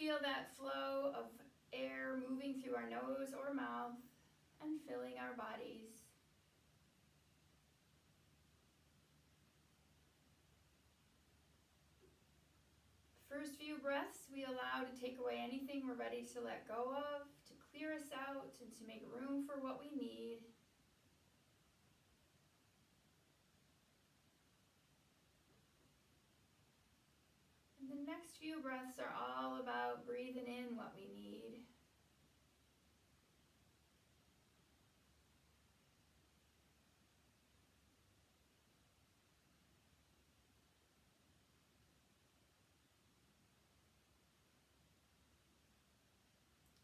feel that flow of air moving through our nose or mouth and filling our bodies. First few breaths we allow to take away anything we're ready to let go of, to clear us out, and to make room for what we need. And the next few breaths are all about breathing in what we need.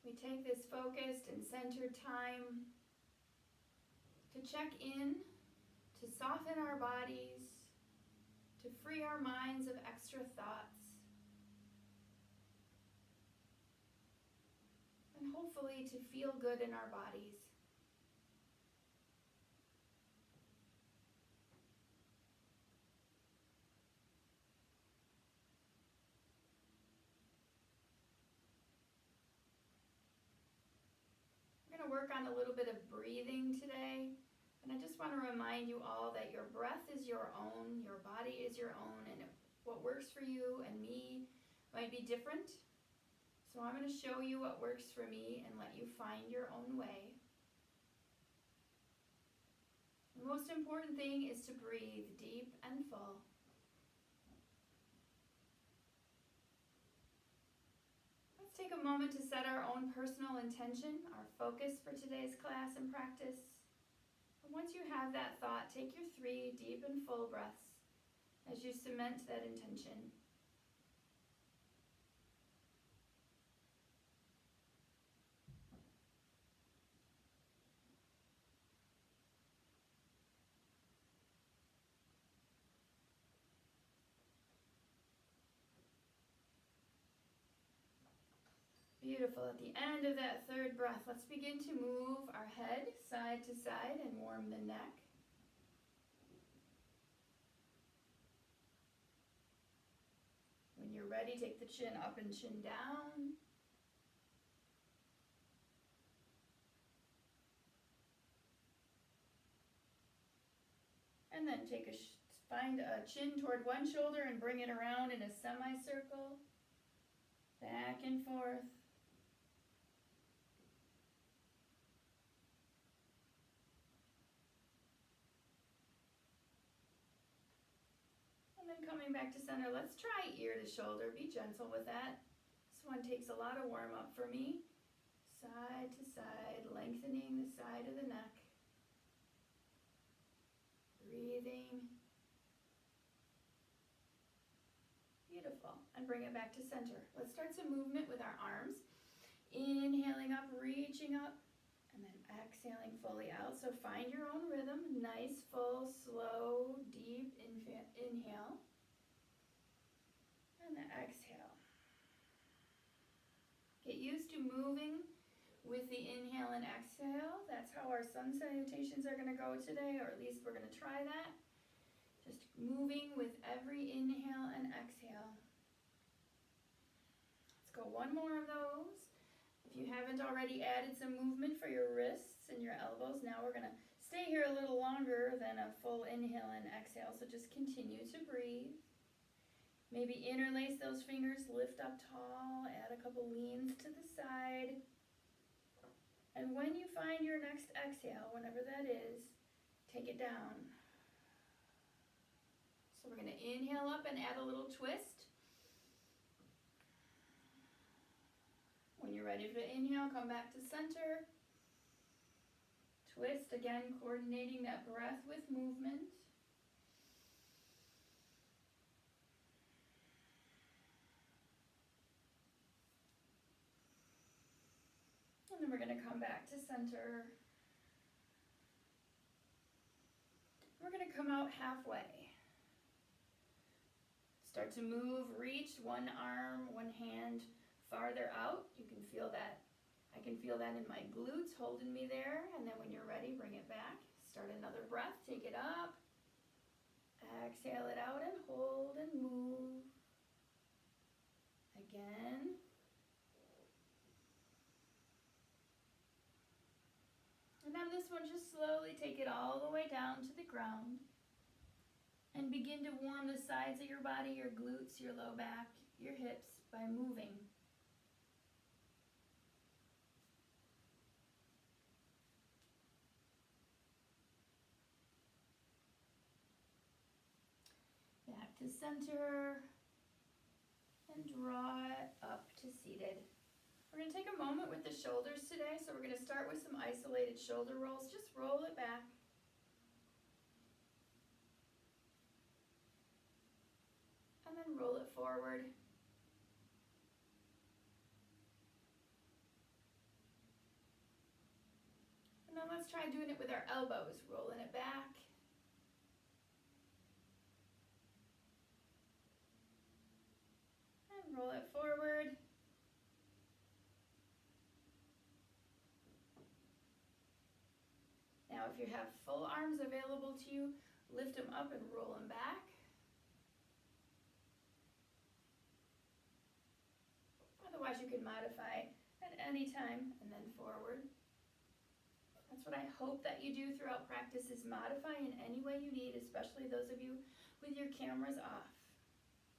We take this focused and centered time to check in, to soften our bodies, to free our minds of extra thoughts, and hopefully to feel good in our bodies. We're going to work on a little bit of breathing today. And I just want to remind you all that your breath is your own, your body is your own, and what works for you and me might be different. So I'm going to show you what works for me and let you find your own way. The most important thing is to breathe deep and full. Let's take a moment to set our own personal intention, our focus for today's class and practice. Once you have that thought, take your 3 deep and full breaths as you cement that intention. Beautiful. At the end of that 3rd breath, let's begin to move our head side to side and warm the neck. When you're ready, take the chin up and chin down. And then find a chin toward one shoulder and bring it around in a semicircle. Back and forth. And then coming back to center, let's try ear to shoulder. Be gentle with that. This one takes a lot of warm up for me. Side to side, lengthening the side of the neck. Breathing. Beautiful. And bring it back to center. Let's start some movement with our arms. Inhaling up, reaching up, and then exhaling fully out. So find your own rhythm. Nice, full, slow, deep inhale. And then exhale. Get used to moving with the inhale and exhale. That's how our sun salutations are going to go today, or at least we're going to try that. Just moving with every inhale and exhale. Let's go one more of those. If you haven't already added some movement for your wrists and your elbows, now we're going to stay here a little longer than a full inhale and exhale, so just continue to breathe. Maybe interlace those fingers, lift up tall, add a couple leans to the side. And when you find your next exhale, whenever that is, take it down. So we're going to inhale up and add a little twist. When you're ready to inhale, come back to center. Twist, again, coordinating that breath with movement. And then we're going to come back to center. We're going to come out halfway. Start to move, reach one arm, one hand farther out. You can feel that. I can feel that in my glutes holding me there. And then when you're ready, bring it back. Start another breath. Take it up. Exhale it out and hold and move. Again. this one, just slowly take it all the way down to the ground and begin to warm the sides of your body, your glutes, your low back, your hips by moving. Back to center and draw it up to seated. We're going to take a moment with the shoulders today, so we're going to start with some isolated shoulder rolls. Just roll it back. And then roll it forward. And then let's try doing it with our elbows, rolling it back. And roll it forward. Now if you have full arms available to you, lift them up and roll them back. Otherwise you can modify at any time and then forward. That's what I hope that you do throughout practice, is modify in any way you need, especially those of you with your cameras off.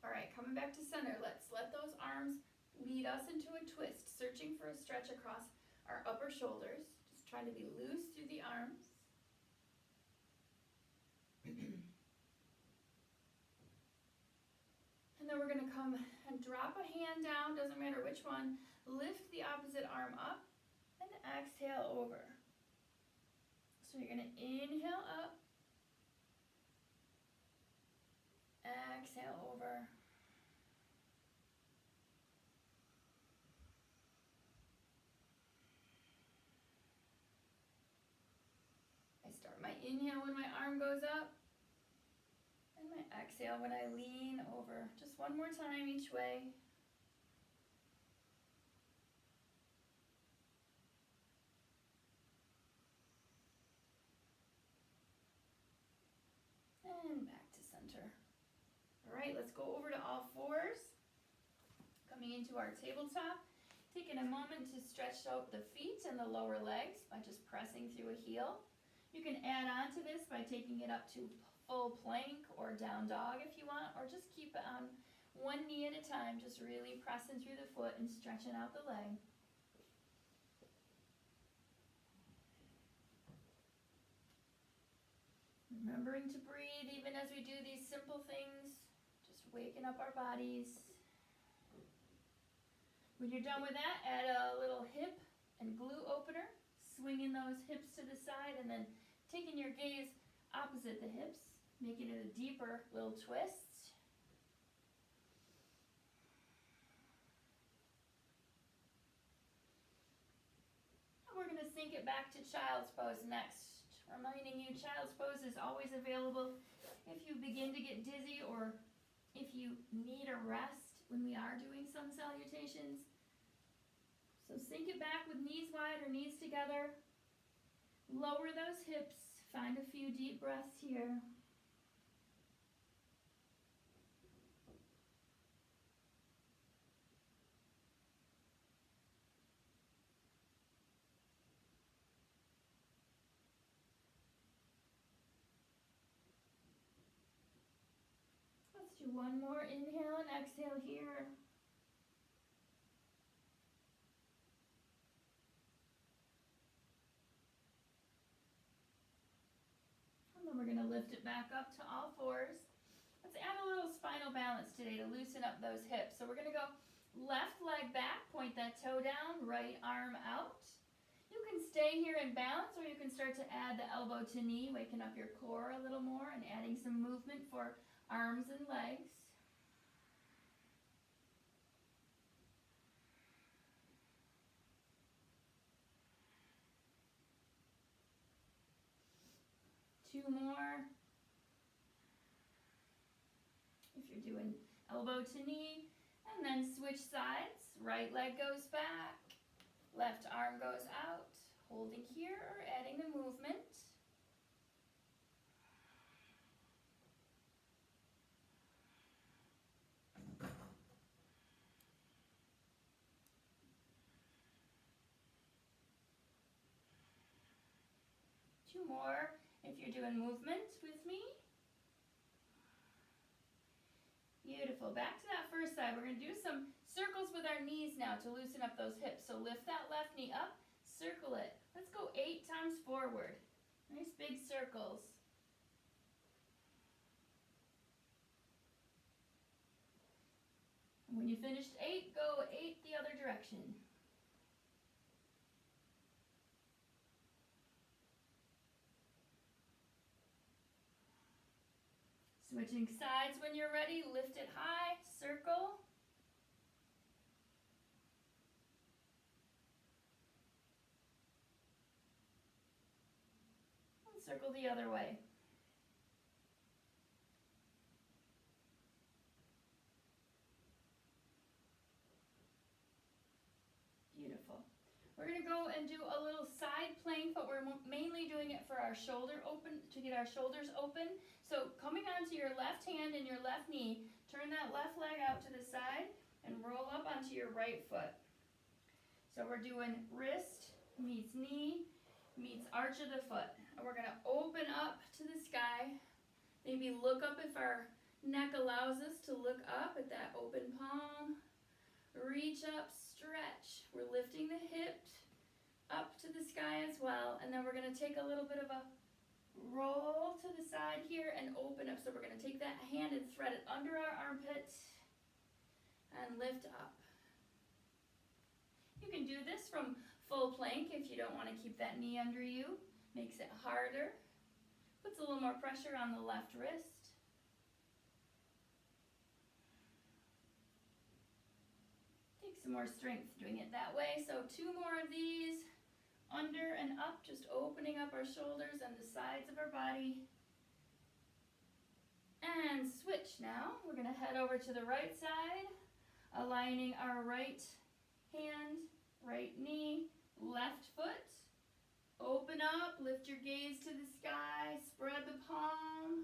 All right, coming back to center, let's let those arms lead us into a twist, searching for a stretch across our upper shoulders. Just trying to be loose through the arms. And then we're going to come and drop a hand down, doesn't matter which one. Lift the opposite arm up and exhale over. So you're going to inhale up, exhale over. I start my inhale when my arm goes up, and my exhale when I lean over. Just one more time each way. And back to center. All right, let's go over to all fours. Coming into our tabletop, taking a moment to stretch out the feet and the lower legs by just pressing through a heel. You can add on to this by taking it up to full plank or down dog if you want, or just keep it on one knee at a time, just really pressing through the foot and stretching out the leg. Remembering to breathe even as we do these simple things, just waking up our bodies. When you're done with that, add a little hip and glute opener, swinging those hips to the side and then taking your gaze opposite the hips, making it a deeper little twist. And we're going to sink it back to child's pose next. Reminding you, child's pose is always available if you begin to get dizzy or if you need a rest when we are doing some salutations. So sink it back with knees wide or knees together. Lower those hips. Find a few deep breaths here. Let's do one more inhale and exhale here. And then we're going to lift it back up to all fours. Let's add a little spinal balance today to loosen up those hips. So we're going to go left leg back, point that toe down, right arm out. You can stay here in balance, or you can start to add the elbow to knee, waking up your core a little more and adding some movement for arms and legs. Two more. If you're doing elbow to knee, and then switch sides. Right leg goes back, left arm goes out, holding here or adding the movement. 2 more if you're doing movement with me. Beautiful. Back to that first side. We're going to do some circles with our knees now to loosen up those hips. So lift that left knee up, circle it. Let's go 8 times forward. Nice big circles. And when you finished 8, go 8 the other direction. Switching sides when you're ready, lift it high, circle. And circle the other way. Beautiful. We're going to go and do a little side plank, but we're mainly doing it for our shoulder open, to get our shoulders open. So coming onto your left hand and your left knee, turn that left leg out to the side and roll up onto your right foot. So we're doing wrist meets knee meets arch of the foot. And we're going to open up to the sky. Maybe look up if our neck allows us to look up at that open palm. Reach up, stretch. We're lifting the hips up to the sky as well. And then we're going to take a little bit of a roll to the side here and open up. So we're going to take that hand and thread it under our armpit and lift up. You can do this from full plank if you don't want to keep that knee under you. Makes it harder. Puts a little more pressure on the left wrist. Take some more strength doing it that way. So 2 more of these. Under and up, just opening up our shoulders and the sides of our body. And switch now. We're going to head over to the right side, aligning our right hand, right knee, left foot. Open up, lift your gaze to the sky, spread the palm,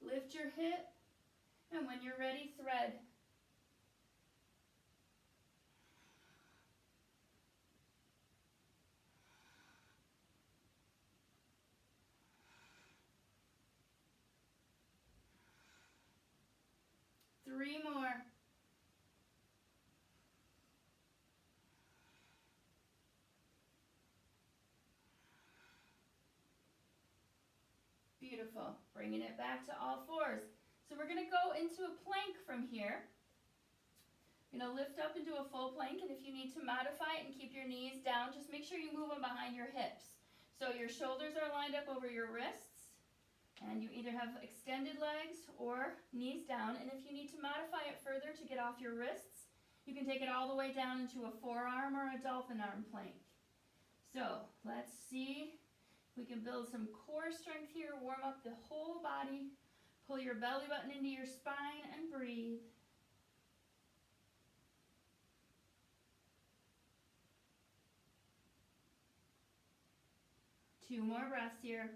lift your hip, and when you're ready, thread. Three more. Beautiful. Bringing it back to all fours. So we're going to go into a plank from here. You're going to lift up into a full plank, and if you need to modify it and keep your knees down, just make sure you move them behind your hips. So your shoulders are lined up over your wrists, and you either have extended legs or knees down. And if you need to modify it further to get off your wrists, you can take it all the way down into a forearm or a dolphin arm plank. So let's see if we can build some core strength here. Warm up the whole body. Pull your belly button into your spine and breathe. Two more breaths here.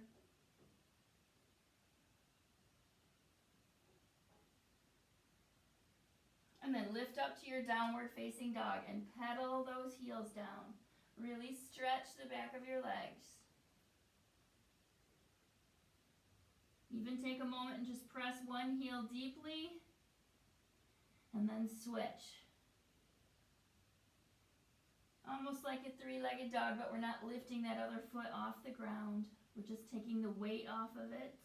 And then lift up to your downward facing dog and pedal those heels down. Really stretch the back of your legs. Even take a moment and just press one heel deeply and then switch. Almost like a three-legged dog, but we're not lifting that other foot off the ground. We're just taking the weight off of it.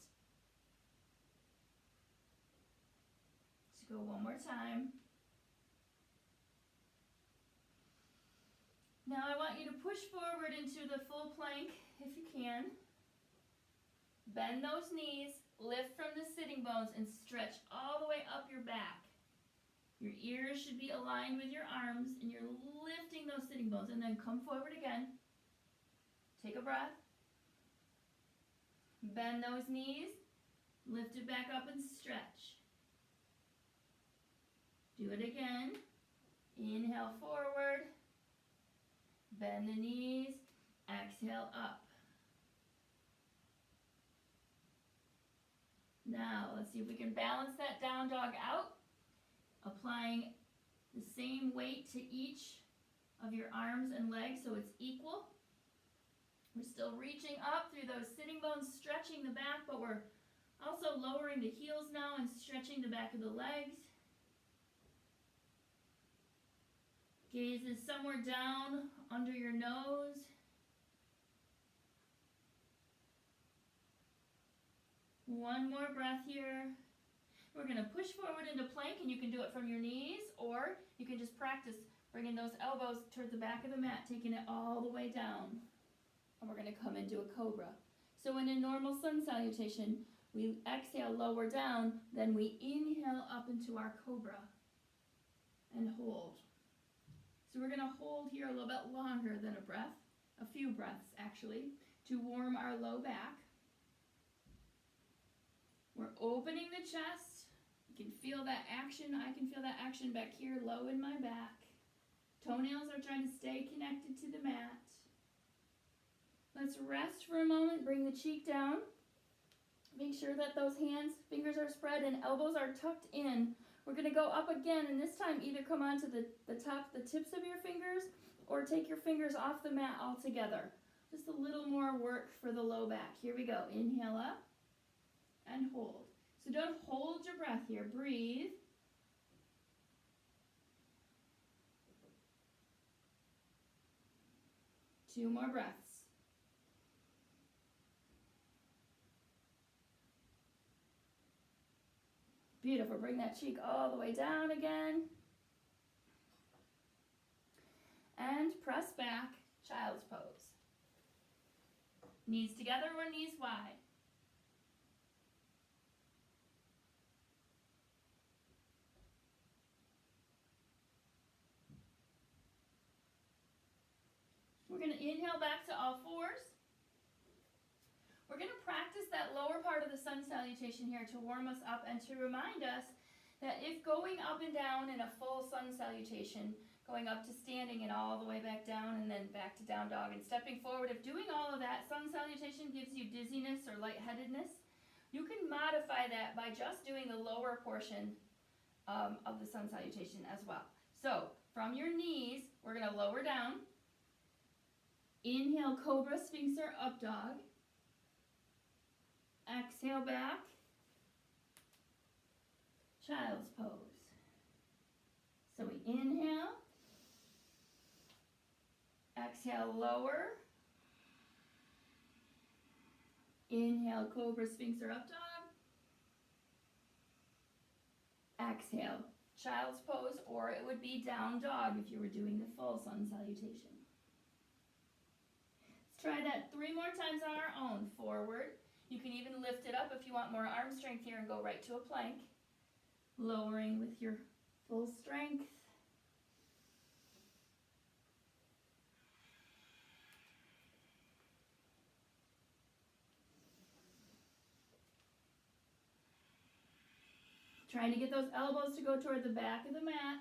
Let's go one more time. Now I want you to push forward into the full plank if you can. Bend those knees, lift from the sitting bones, and stretch all the way up your back. Your ears should be aligned with your arms, and you're lifting those sitting bones. And then come forward again. Take a breath. Bend those knees, lift it back up and stretch. Do it again. Inhale forward. Bend the knees. Exhale up. Now, let's see if we can balance that down dog out, applying the same weight to each of your arms and legs so it's equal. We're still reaching up through those sitting bones, stretching the back, but we're also lowering the heels now and stretching the back of the legs. Gaze is somewhere down under your nose. One more breath here. We're going to push forward into plank, and you can do it from your knees, or you can just practice bringing those elbows towards the back of the mat, taking it all the way down. And we're going to come into a cobra. So in a normal sun salutation, we exhale, lower down, then we inhale up into our cobra and hold. So we're going to hold here a little bit longer than a breath, a few breaths actually, to warm our low back. We're opening the chest. You can feel that action. I can feel that action back here, low in my back. Toenails are trying to stay connected to the mat. Let's rest for a moment. Bring the cheek down. Make sure that those hands, fingers are spread, and elbows are tucked in. We're going to go up again, and this time either come onto the tips of your fingers, or take your fingers off the mat altogether. Just a little more work for the low back. Here we go. Inhale up and hold. So don't hold your breath here. Breathe. Two more breaths. Beautiful. Bring that cheek all the way down again. And press back, child's pose. Knees together or knees wide. We're going to inhale back to all fours. We're going to practice that lower part of the sun salutation here to warm us up and to remind us that if going up and down in a full sun salutation, going up to standing and all the way back down and then back to down dog and stepping forward, if doing all of that sun salutation gives you dizziness or lightheadedness, you can modify that by just doing the lower portion of the sun salutation as well. So from your knees, we're going to lower down. Inhale, cobra, sphinx, or up dog. Exhale back, child's pose. So we inhale, exhale, lower. Inhale, cobra, sphinx, or up dog. Exhale, child's pose, or it would be down dog if you were doing the full sun salutation. Let's try that 3 more times on our own. Forward. You can even lift it up if you want more arm strength here and go right to a plank. Lowering with your full strength. Trying to get those elbows to go toward the back of the mat.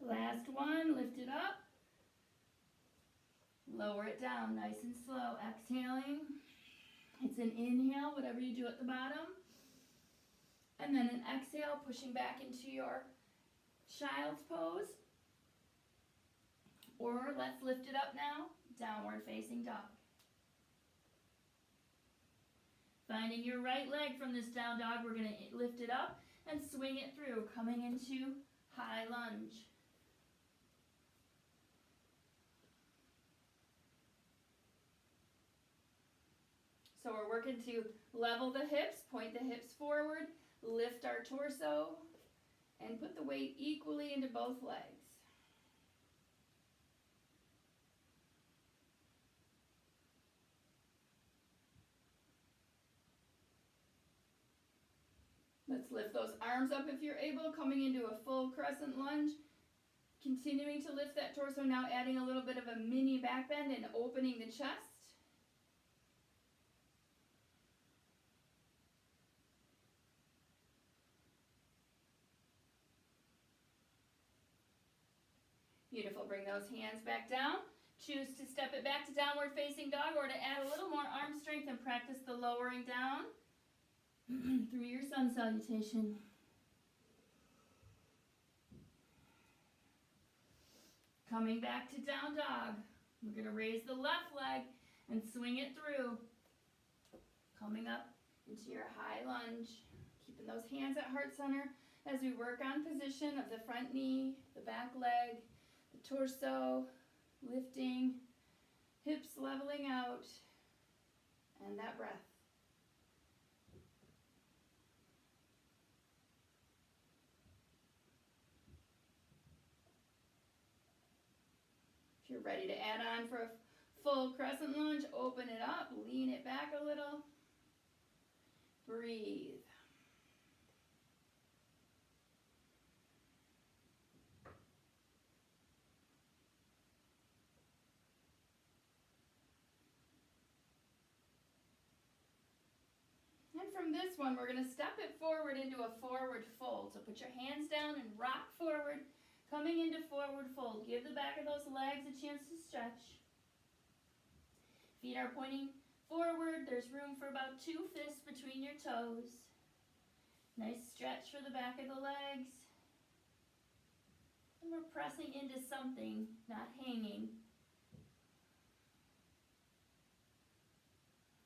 Last one, lift it up. Lower it down nice and slow. Exhaling. It's an inhale, whatever you do at the bottom. And then an exhale, pushing back into your child's pose. Or let's lift it up now, downward facing dog. Finding your right leg from this down dog, we're going to lift it up and swing it through, coming into high lunge. So we're working to level the hips, point the hips forward, lift our torso, and put the weight equally into both legs. Let's lift those arms up if you're able, coming into a full crescent lunge. Continuing to lift that torso, now adding a little bit of a mini back bend and opening the chest. Beautiful. Bring those hands back down. Choose to step it back to downward facing dog or to add a little more arm strength and practice the lowering down through your sun salutation. Coming back to down dog. We're going to raise the left leg and swing it through. Coming up into your high lunge. Keeping those hands at heart center as we work on position of the front knee, the back leg, the torso, lifting, hips leveling out, and that breath. If you're ready to add on for a full crescent lunge, open it up, lean it back a little. Breathe. And from this one, we're going to step it forward into a forward fold. So put your hands down and rock forward. Coming into forward fold. Give the back of those legs a chance to stretch. Feet are pointing forward. There's room for about 2 fists between your toes. Nice stretch for the back of the legs. And we're pressing into something, not hanging.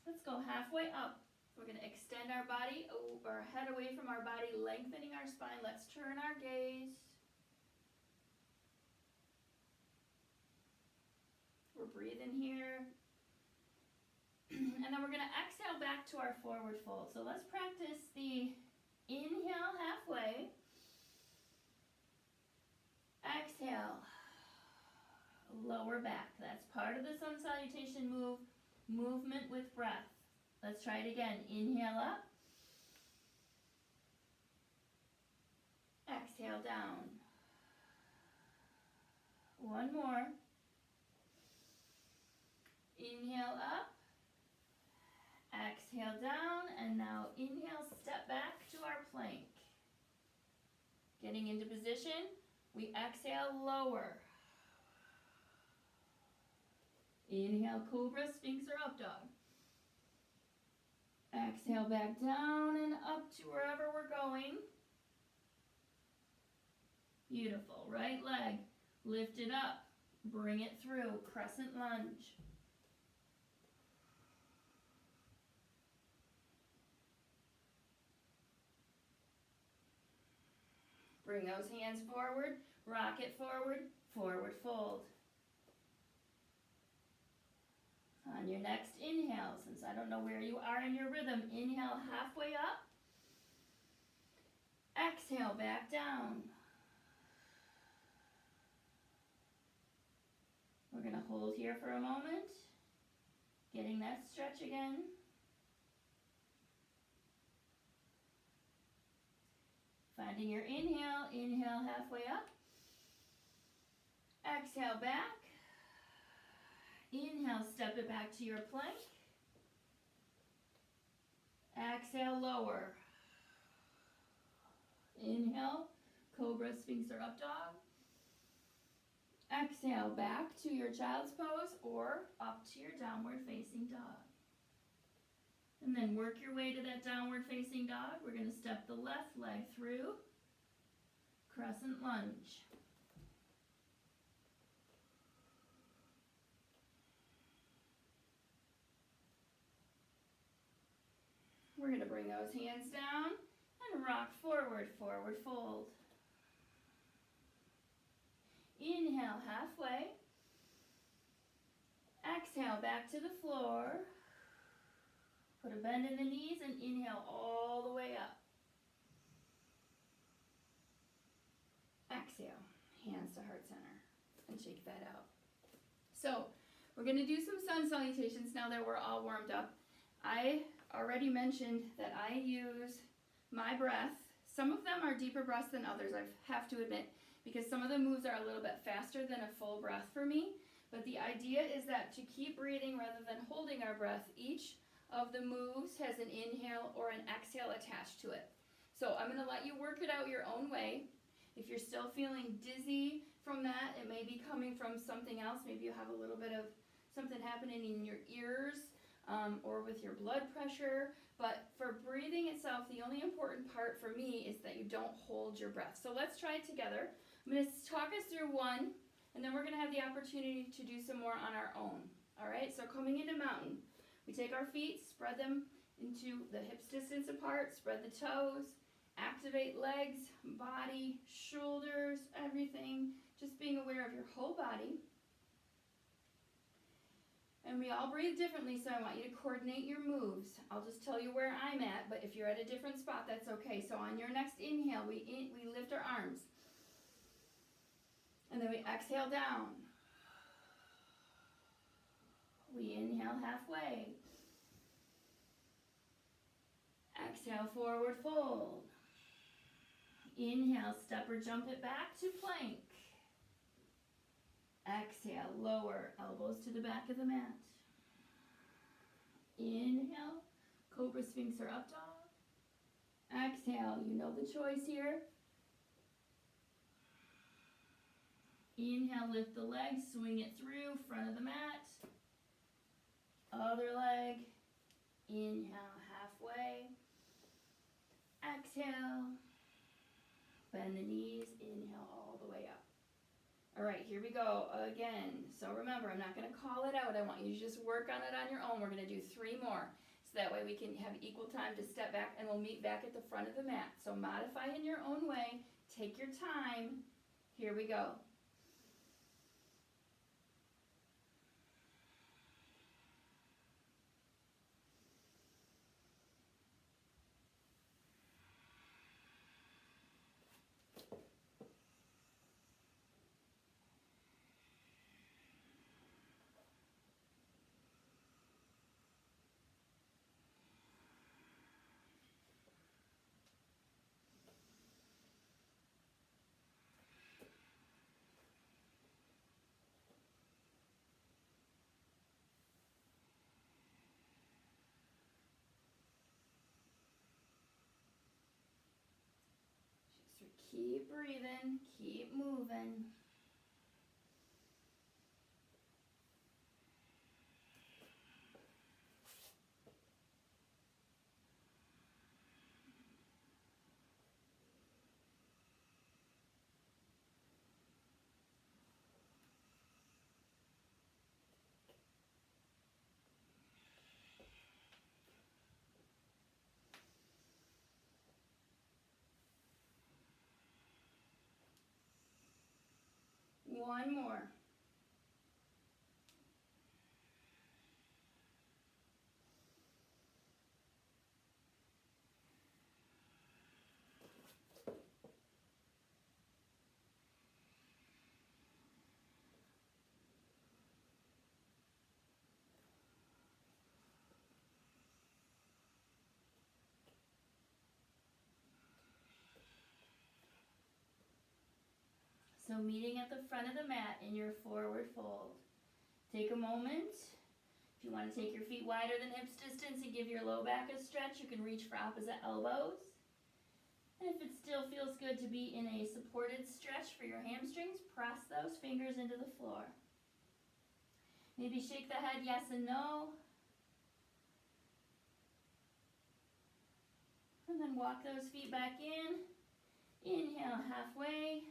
Let's go halfway up. We're going to extend our body, our head away from our body, lengthening our spine. Let's turn our gaze. We're breathing here. And then we're going to exhale back to our forward fold. So let's practice the inhale halfway. Exhale. Lower back. That's part of the sun salutation movement with breath. Let's try it again. Inhale up. Exhale down. One more. Inhale up. Exhale down. And now inhale, step back to our plank. Getting into position. We exhale, lower. Inhale, cobra, sphinx, or up dog. Exhale back down and up to wherever we're going. Beautiful. Right leg, lift it up. Bring it through. Crescent lunge. Bring those hands forward. Rock it forward. Forward fold. On your next inhale, since I don't know where you are in your rhythm, inhale halfway up. Exhale back down. We're going to hold here for a moment. Getting that stretch again. Finding your inhale. Inhale halfway up. Exhale back. Inhale, step it back to your plank. Exhale, lower. Inhale, cobra, sphinx, or up dog. Exhale, back to your child's pose or up to your downward facing dog. And then work your way to that downward facing dog. We're going to step the left leg through. Crescent lunge. We're going to bring those hands down and rock forward, forward fold. Inhale halfway. Exhale back to the floor. Put a bend in the knees and inhale all the way up. Exhale, hands to heart center, and shake that out. So we're going to do some sun salutations now that we're all warmed up. I already mentioned that I use my breath. Some of them are deeper breaths than others, I have to admit, because some of the moves are a little bit faster than a full breath for me. But the idea is that to keep breathing rather than holding our breath, each of the moves has an inhale or an exhale attached to it. So I'm going to let you work it out your own way. If you're still feeling dizzy from that, it may be coming from something else. Maybe you have a little bit of something happening in your ears or with your blood pressure. But for breathing itself, the only important part for me is that you don't hold your breath. So let's try it together. I'm going to talk us through one, And then we're going to have the opportunity to do some more on our own. All right, so coming into mountain, we take our feet, spread them into the hips distance apart, spread the toes, activate legs, body, shoulders, everything. Just being aware of your whole body. And we all breathe differently, so I want you to coordinate your moves. I'll just tell you where I'm at, but if you're at a different spot, that's okay. So on your next inhale, we lift our arms. And then we exhale down. We inhale halfway. Exhale, forward fold. Inhale, step or jump it back to plank. Exhale, lower, elbows to the back of the mat. Inhale, Cobra Sphinx or up dog. Exhale, you know the choice here. Inhale, lift the leg, swing it through, front of the mat. Other leg. Inhale, halfway. Exhale. Bend the knees, inhale all the way up. All right, here we go again. So remember, I'm not going to call it out. I want you to just work on it on your own. We're going to do 3 more. So that way we can have equal time to step back, and we'll meet back at the front of the mat. So modify in your own way. Take your time. Here we go. Keep breathing, keep moving. One more. So meeting at the front of the mat in your forward fold. Take a moment. If you want to take your feet wider than hips distance and give your low back a stretch, you can reach for opposite elbows. And if it still feels good to be in a supported stretch for your hamstrings, press those fingers into the floor. Maybe shake the head yes and no. And then walk those feet back in. Inhale halfway.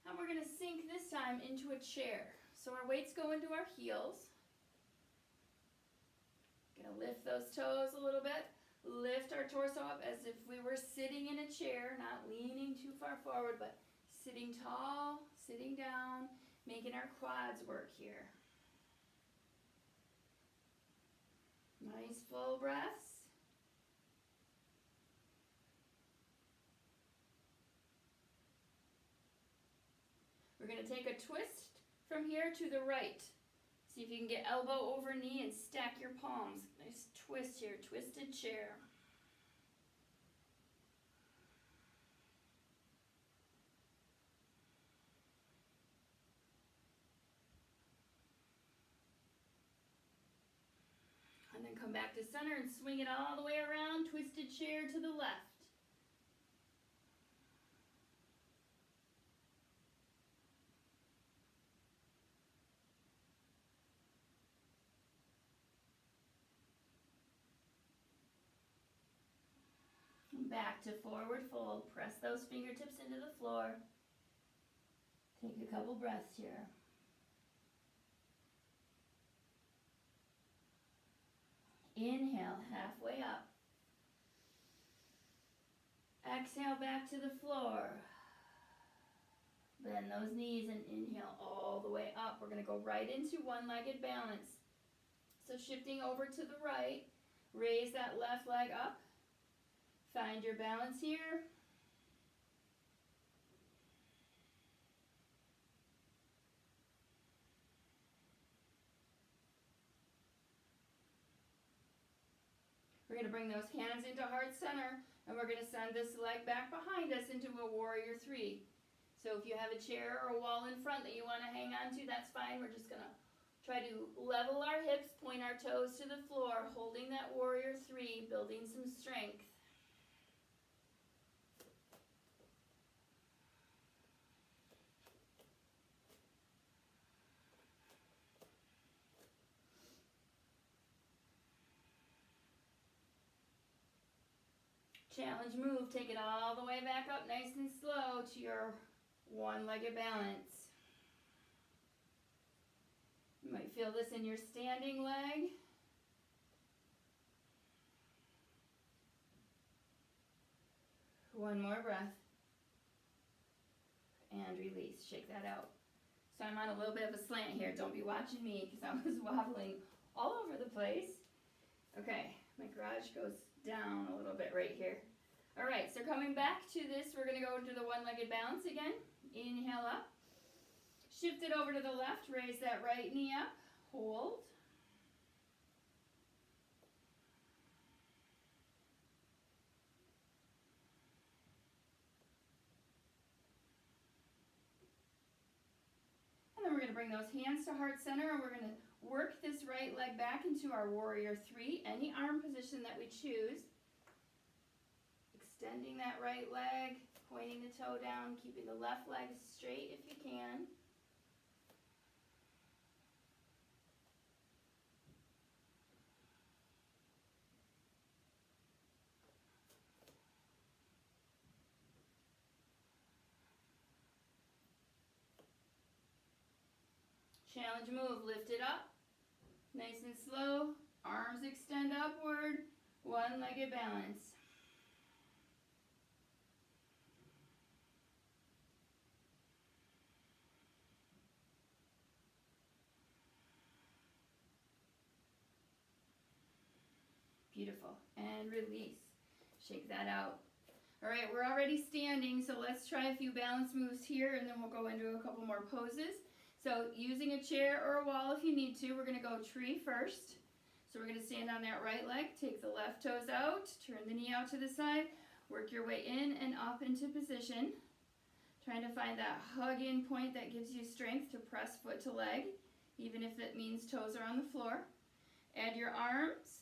And we're going to sink this time into a chair. So our weights go into our heels. Going to lift those toes a little bit. Lift our torso up as if we were sitting in a chair, not leaning too far forward, but sitting tall, sitting down, making our quads work here. Nice full breaths. We're going to take a twist from here to the right. See if you can get elbow over knee and stack your palms. Nice twist here, twisted chair. And then come back to center and swing it all the way around, twisted chair to the left. Back to forward fold. Press those fingertips into the floor. Take a couple breaths here. Inhale, halfway up. Exhale back to the floor. Bend those knees and inhale all the way up. We're going to go right into one-legged balance. So shifting over to the right, raise that left leg up. Find your balance here. We're going to bring those hands into heart center, and we're going to send this leg back behind us into a warrior three. So if you have a chair or a wall in front that you want to hang on to, that's fine. We're just going to try to level our hips, point our toes to the floor, holding that warrior three, building some strength. Challenge move, take it all the way back up nice and slow to your one-legged balance. You might feel this in your standing leg. One more breath. And release, shake that out. So I'm on a little bit of a slant here. Don't be watching me because I was wobbling all over the place. Okay, my garage goes down a little bit right here. All right, so coming back to this, we're going to go into the one-legged balance again. Inhale up. Shift it over to the left. Raise that right knee up. Hold. And then we're going to bring those hands to heart center, and we're going to work this right leg back into our warrior three, any arm position that we choose. Extending that right leg, pointing the toe down, keeping the left leg straight if you can. Challenge move, lift it up, nice and slow, arms extend upward, one-legged balance. Beautiful, and release, shake that out. All right, we're already standing, so let's try a few balance moves here, and then we'll go into a couple more poses. So using a chair or a wall if you need to, we're going to go tree first. So we're going to stand on that right leg, take the left toes out, turn the knee out to the side, work your way in and up into position. Trying to find that hug in point that gives you strength to press foot to leg, even if it means toes are on the floor. Add your arms.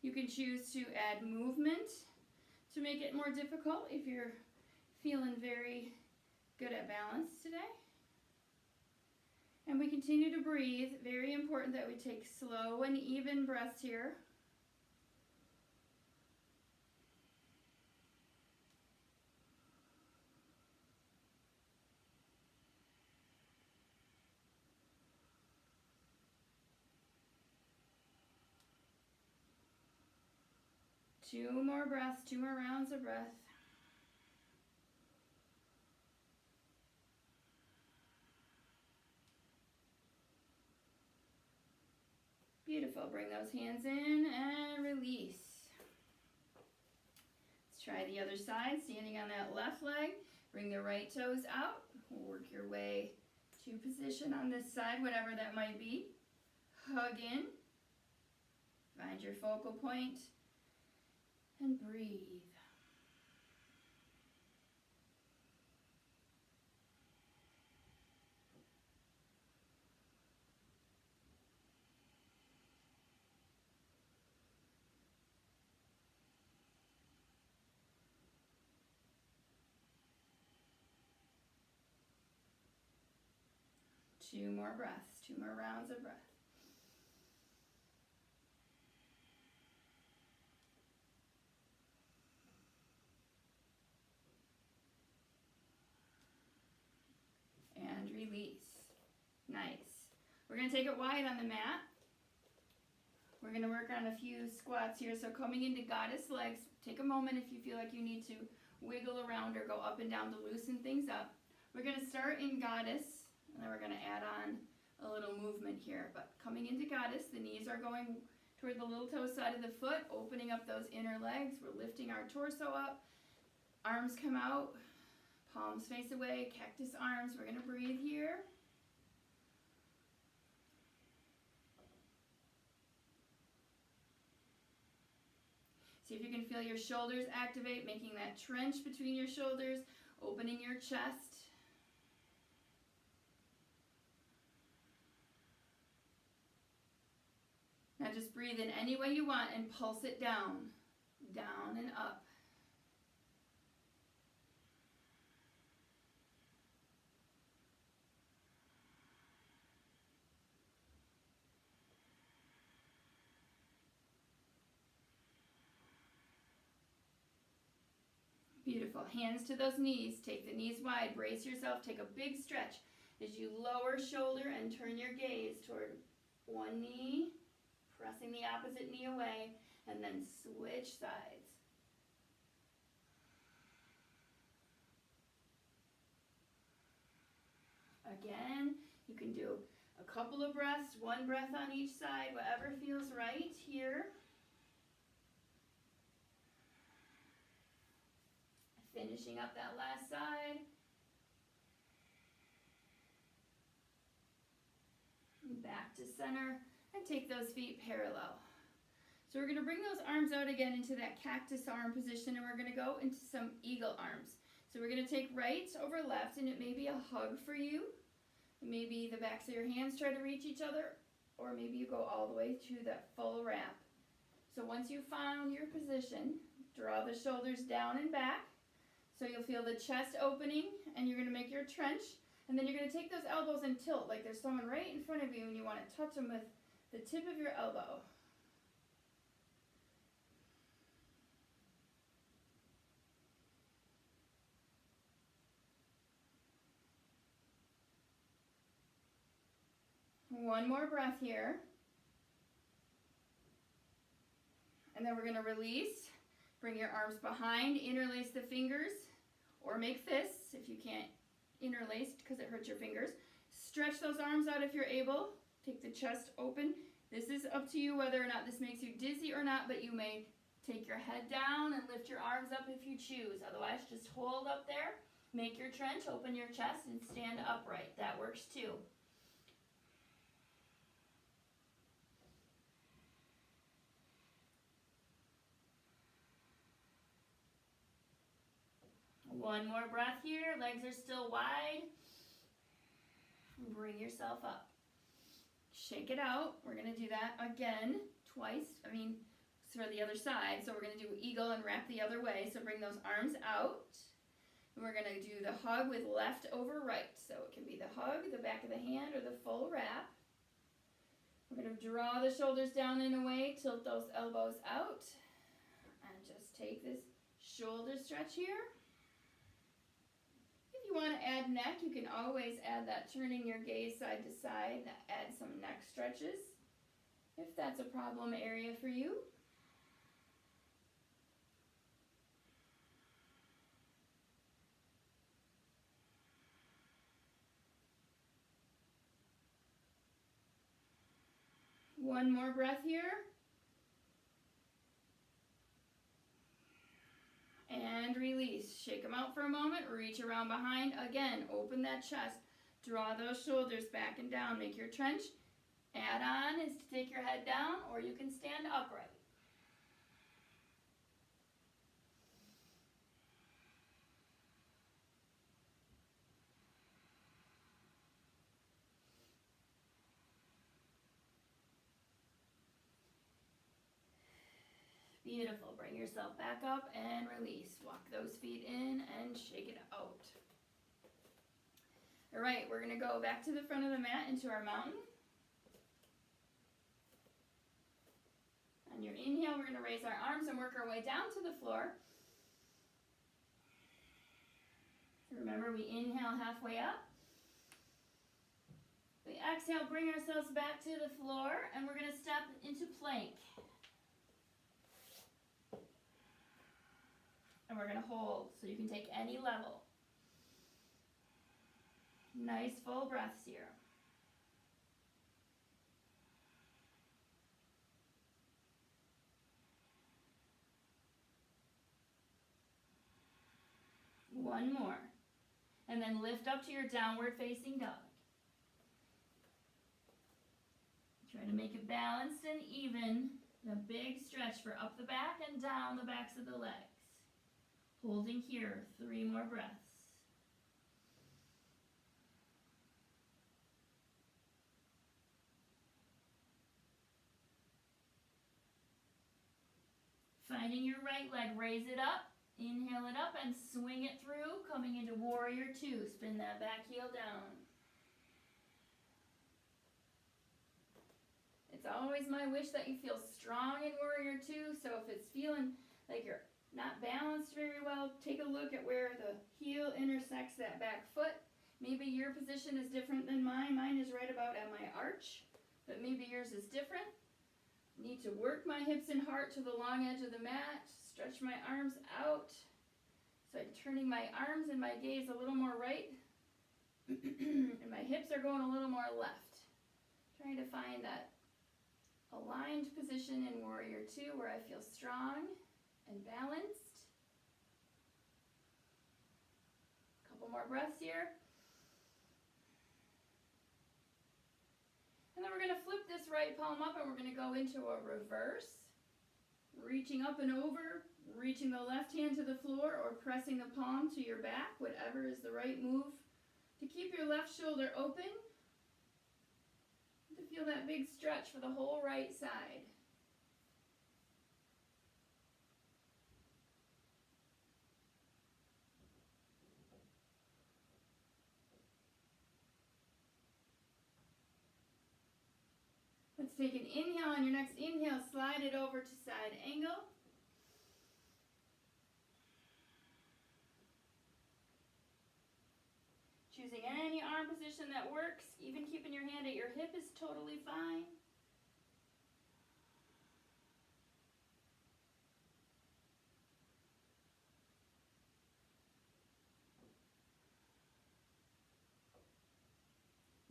You can choose to add movement to make it more difficult if you're feeling very good at balance today. And we continue to breathe. Very important that we take slow and even breaths here. Two more breaths, 2 more rounds of breath. Beautiful. Bring those hands in and release. Let's try the other side. Standing on that left leg. Bring the right toes out. Work your way to position on this side, whatever that might be. Hug in. Find your focal point. And breathe. Two more breaths, 2 more rounds of breath. And release. Nice. We're going to take it wide on the mat. We're going to work on a few squats here. So coming into goddess legs, take a moment if you feel like you need to wiggle around or go up and down to loosen things up. We're going to start in goddess, and then we're going to add on a little movement here. But coming into goddess, the knees are going toward the little toe side of the foot, opening up those inner legs. We're lifting our torso up. Arms come out, palms face away, cactus arms. We're going to breathe here. See if you can feel your shoulders activate, making that trench between your shoulders, opening your chest. Now just breathe in any way you want and pulse it down, down and up. Beautiful. Hands to those knees. Take the knees wide. Brace yourself. Take a big stretch as you lower shoulder and turn your gaze toward one knee, pressing the opposite knee away, and then switch sides. Again, you can do a couple of breaths, one breath on each side, whatever feels right here. Finishing up that last side. Back to center and take those feet parallel. So we're going to bring those arms out again into that cactus arm position, and we're going to go into some eagle arms. So we're going to take right over left, and it may be a hug for you. Maybe the backs of your hands try to reach each other, or maybe you go all the way to that full wrap. So once you've found your position, draw the shoulders down and back. So you'll feel the chest opening, and you're going to make your trench, and then you're going to take those elbows and tilt like there's someone right in front of you, and you want to touch them with the tip of your elbow. One more breath here. And then we're going to release. Bring your arms behind, interlace the fingers, or make fists if you can't interlace because it hurts your fingers. Stretch those arms out if you're able. Take the chest open. This is up to you whether or not this makes you dizzy or not, but you may take your head down and lift your arms up if you choose. Otherwise, just hold up there, make your trench, open your chest, and stand upright. That works too. One more breath here. Legs are still wide. Bring yourself up. Shake it out. We're going to do that again twice. It's for the other side. So we're going to do eagle and wrap the other way. So bring those arms out. And we're going to do the hug with left over right. So it can be the hug, the back of the hand, or the full wrap. We're going to draw the shoulders down and away. Tilt those elbows out. And just take this shoulder stretch here. If you want to add neck, you can always add that turning your gaze side to side, add some neck stretches if that's a problem area for you. One more breath here. And release. Shake them out for a moment. Reach around behind. Again, open that chest. Draw those shoulders back and down. Make your trench. Add on is to take your head down, or you can stand upright. Beautiful. Bring yourself back up and release. Walk those feet in and shake it out. All right, we're going to go back to the front of the mat into our mountain. On your inhale, we're going to raise our arms and work our way down to the floor. Remember, we inhale halfway up. We exhale, bring ourselves back to the floor, and we're going to step into plank. And we're going to hold, so you can take any level. Nice full breaths here. One more. And then lift up to your downward facing dog. Try to make it balanced and even. A big stretch for up the back and down the backs of the legs. Holding here, 3 more breaths. Finding your right leg, raise it up, inhale it up and swing it through, coming into warrior 2. Spin that back heel down. It's always my wish that you feel strong in warrior 2, so if it's feeling like you're not balanced very well, take a look at where the heel intersects that back foot. Maybe your position is different than mine. Mine is right about at my arch, but maybe yours is different. Need to work my hips and heart to the long edge of the mat, stretch my arms out. So I'm turning my arms and my gaze a little more right, and my hips are going a little more left. Trying to find that aligned position in warrior 2 where I feel strong and balanced. Couple more breaths here. And then we're going to flip this right palm up and we're going to go into a reverse. Reaching up and over, reaching the left hand to the floor or pressing the palm to your back, whatever is the right move. To keep your left shoulder open, to feel that big stretch for the whole right side. Let's take an inhale. On your next inhale, slide it over to side angle. Choosing any arm position that works, even keeping your hand at your hip is totally fine.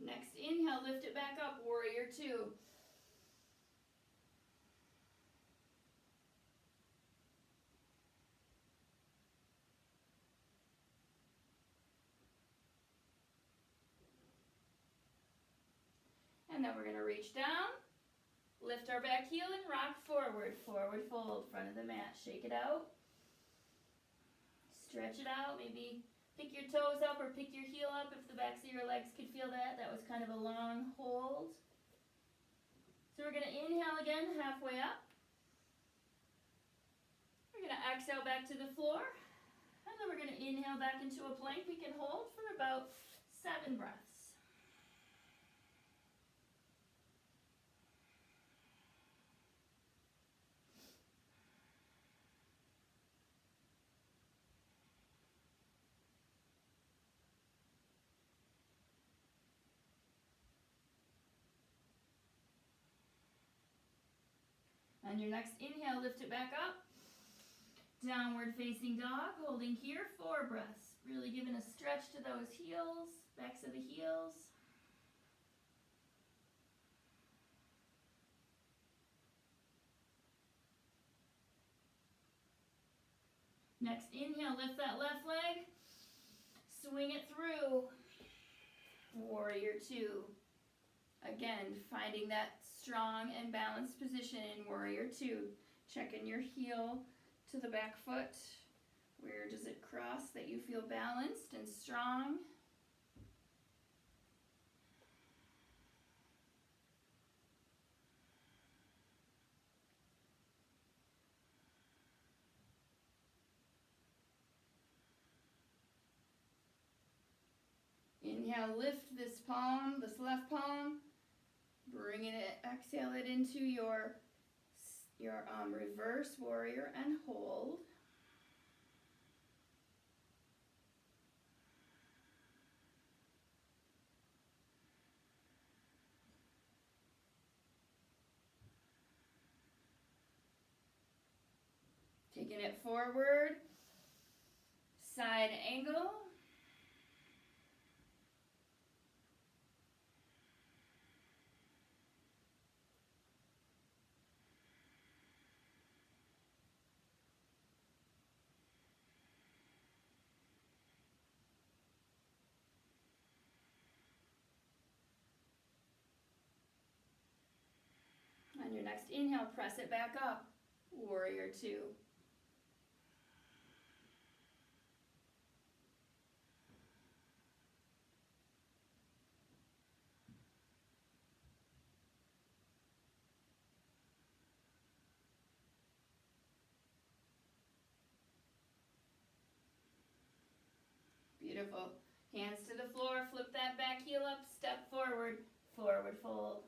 Next inhale, lift it back up, warrior 2. And then we're going to reach down, lift our back heel and rock forward, forward fold, front of the mat. Shake it out, stretch it out, maybe pick your toes up or pick your heel up if the backs of your legs could feel that. That was kind of a long hold. So we're going to inhale again, halfway up. We're going to exhale back to the floor. And then we're going to inhale back into a plank. We can hold for about 7 breaths. On your next inhale, lift it back up. Downward facing dog, holding here, 4 breaths. Really giving a stretch to those heels, backs of the heels. Next inhale, lift that left leg. Swing it through. Warrior 2. Again, finding that strong and balanced position in warrior 2. Checking your heel to the back foot. Where does it cross that you feel balanced and strong? Inhale, lift this palm, this left palm. Bringing it, exhale it into your reverse warrior and hold. it forward, side angle. On your next inhale, press it back up, warrior two. Beautiful. Hands to the floor, flip that back heel up, step forward, forward fold.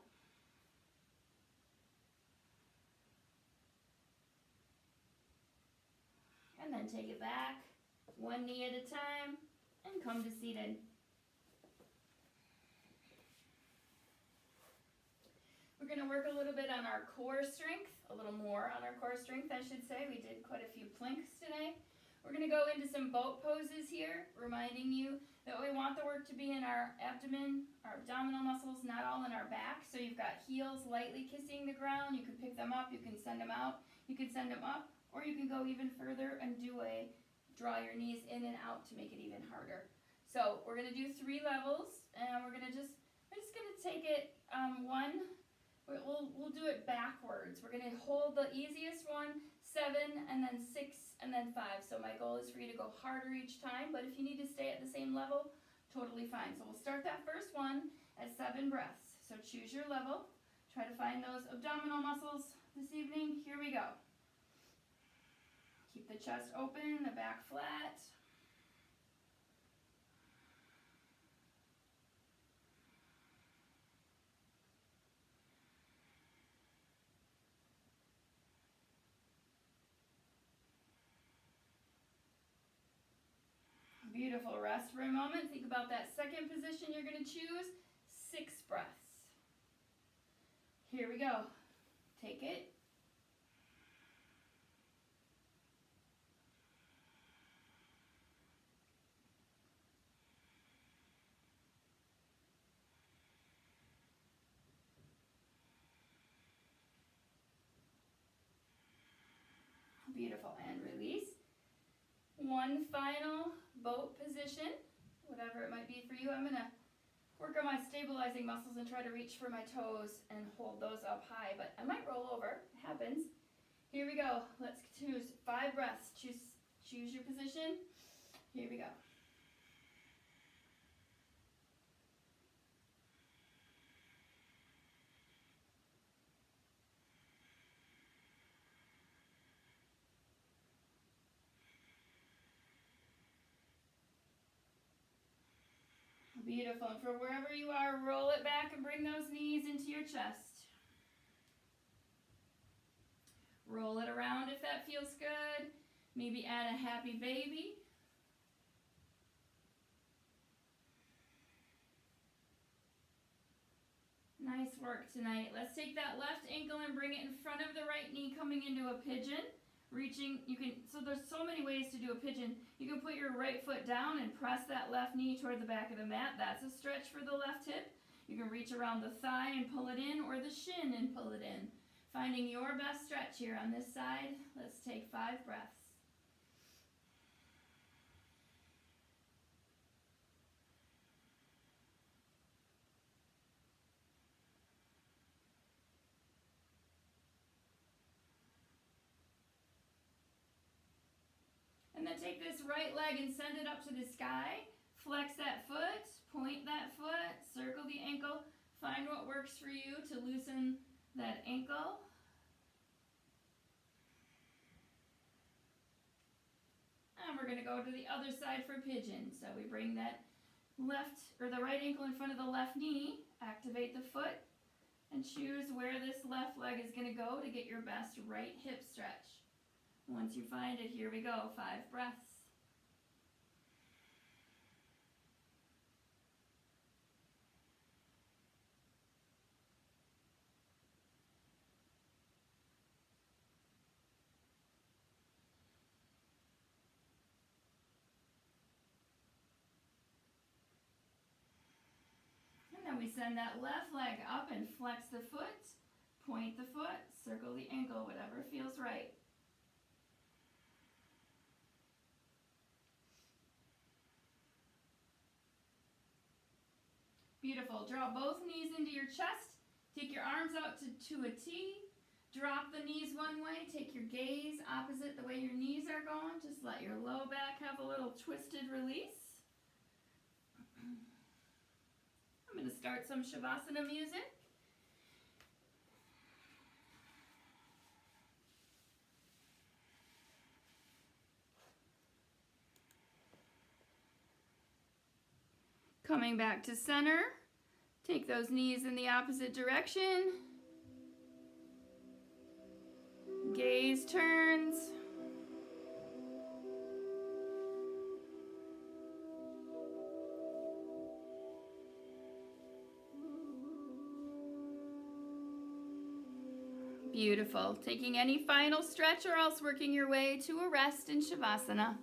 And then take it back, one knee at a time, and come to seated. We're going to work a little bit on our core strength, a little more on our core strength, I should say. We did quite a few planks today. We're going to go into some boat poses here, reminding you that we want the work to be in our abdomen, our abdominal muscles, not all in our back. So you've got heels lightly kissing the ground. You can pick them up, you can send them out, you can send them up, or you can go even further and draw your knees in and out to make it even harder. So we're going to do 3 levels, and we're just going to take it we'll do it backwards. We're going to hold the easiest one, 7, and then 6, and then 5. So my goal is for you to go harder each time, but if you need to stay at the same level, totally fine. So we'll start that first one at 7 breaths. So choose your level. Try to find those abdominal muscles this evening. Here we go. Keep the chest open, the back flat. Beautiful. Rest for a moment. Think about that second position you're going to choose. 6 breaths. Here we go. Take it. Beautiful. And release. One final boat position, whatever it might be for you. I'm going to work on my stabilizing muscles and try to reach for my toes and hold those up high, but I might roll over. It happens. Here we go. Let's choose 5 breaths. Choose your position. Here we go. Beautiful. And for wherever you are, roll it back and bring those knees into your chest. Roll it around if that feels good. Maybe add a happy baby. Nice work tonight. Let's take that left ankle and bring it in front of the right knee, coming into a pigeon. So there's so many ways to do a pigeon. You can put your right foot down and press that left knee toward the back of the mat. That's a stretch for the left hip. You can reach around the thigh and pull it in, or the shin and pull it in. Finding your best stretch here on this side. Let's take 5 breaths. And then take this right leg and send it up to the sky. Flex that foot, point that foot, circle the ankle. Find what works for you to loosen that ankle. And we're going to go to the other side for pigeon. So we bring that the right ankle in front of the left knee, activate the foot, and choose where this left leg is going to go to get your best right hip stretch. Once you find it, here we go, 5 breaths. we send that left leg up and flex the foot, point the foot, circle the ankle, whatever feels right. Beautiful. Draw both knees into your chest. Take your arms out to a T. Drop the knees one way. Take your gaze opposite the way your knees are going. Just let your low back have a little twisted release. I'm going to start some Shavasana music. Coming back to center. Take those knees in the opposite direction. Gaze turns. Beautiful. Taking any final stretch or else working your way to a rest in Shavasana.